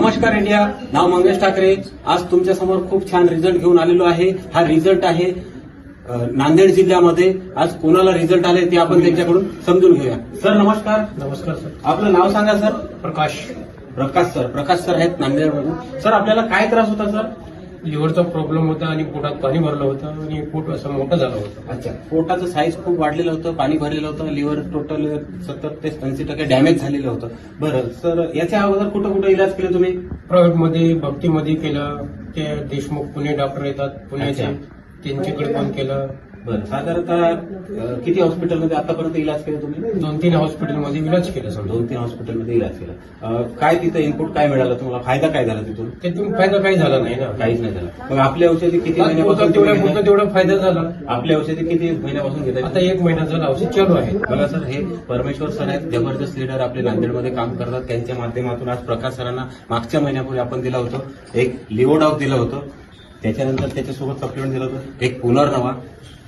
नमस्कार इंडिया. नाव मंगेश ठाकरे. आज तुमच्या समोर खूप छान रिझल्ट घेऊन आलेलो आहे. हा रिझल्ट आहे नांदेड जिल्ह्यामध्ये. आज कोणाला रिझल्ट आले ते आपण त्यांच्याकडून समजून घेऊया. सर नमस्कार. नमस्कार सर. आपलं नाव सांगा सर. प्रकाश प्रकाश सर आहेत नांदेडमधून. सर आपल्याला काय त्रास होता सर? लिव्हरचा प्रॉब्लेम होता आणि पोटात पाणी भरलं होतं आणि पोट असं मोठं झालं होतं. अच्छा, पोटाचं साईज खूप वाढलेलं होतं, पाणी भरलेलं होतं, लिव्हर टोटल 70 ते 80% डॅमेज झालेलं होतं. बरं सर, याच्या अगोदर कुठं कुठं इलाज केले तुम्ही? प्रायव्हेटमध्ये भक्तीमध्ये केलं, ते देशमुख पुणे डॉक्टर येतात पुण्याचे, अच्छा. त्यांच्याकडे पण केलं. बरं, साधारणतः किती हॉस्पिटलमध्ये आतापर्यंत इलाज केले तुम्ही? 2-3 हॉस्पिटलमध्ये इलाज केलं समजा. 2-3 हॉस्पिटलमध्ये इलाज केला. काय तिथं इनपुट काय मिळालं तुम्हाला? फायदा काय झाला तिथून? त्यातून फायदा काही झाला नाही ना. काहीच नाही झाला. मग आपली औषधी किती महिन्यापासून तेवढा तुम्ही घेताय? तेवढा फायदा झाला. आपली औषधी किती महिन्यापासून घेताय? आता 1 महिना झाला औषध चालू आहे. बघा सर, हे परमेश्वर सर आहेत, जबरदस्त लीडर आपले नांदेडमध्ये काम करतात. त्यांच्या माध्यमातून आज प्रकाश सरांना मागच्या महिन्यापूर्वी आपण दिलं होतं एक लिओडॉग दिलं होतं, त्याच्यानंतर त्याच्यासोबत सप्लिमेंट दिलं होतं एक पुनर्नवा,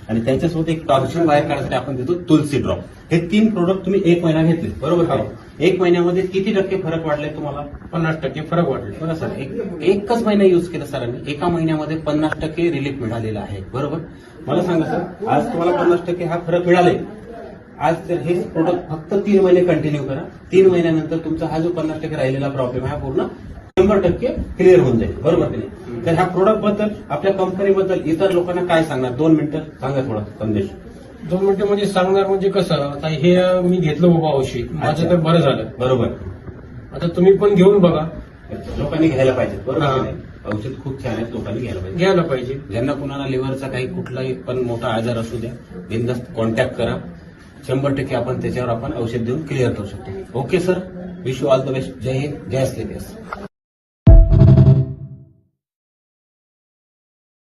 आणि त्याच्यासोबत एक टॉक्सिन बाहेर काढण्यासाठी आपण देतो तुलसी ड्रॉप. हे 3 प्रोडक्ट तुम्ही 1 महिना घेतले, बरोबर का? 1 महिन्यामध्ये किती टक्के फरक वाढलाय तुम्हाला? 50% फरक वाढला. बघा सर, एकच महिना युज केला सरांनी, एका महिन्यामध्ये 50% रिलीफ मिळालेला आहे. बरोबर. मला सांगा सर, आज तुम्हाला 50% हा फरक मिळालाय. आज तर हे प्रोडक्ट फक्त 3 महिने कंटिन्यू करा. 3 महिन्यानंतर तुमचा हा जो 50% राहिलेला प्रॉब्लेम आहे हा पूर्ण 100% क्लिअर होऊन जाईल. बरोबर की नाही? तर ह्या प्रोडक्ट बद्दल, आपल्या कंपनीबद्दल इतर लोकांना काय सांगणार? 2 मिनिटं सांगा थोडा संदेश. 2 मिनिटं म्हणजे सांगणार म्हणजे कसं, आता हे मी घेतलं बाबा औषध, माझं तर बरं झालं. बरोबर. आता तुम्ही पण घेऊन बघा. लोकांनी घ्यायला पाहिजे. बरोबर की नाही? औषध खूप छान आहे, लोकांनी घ्यायला पाहिजे. ज्यांना कुणाला लिव्हरचा काही कुठलाही पण मोठा आजार असू द्या, बिनधास्त कॉन्टॅक्ट करा. 100% आपण त्याच्यावर औषध देऊन क्लिअर करू शकतो. Okay sir, wish you all the best. जय हिंद, जय श्री.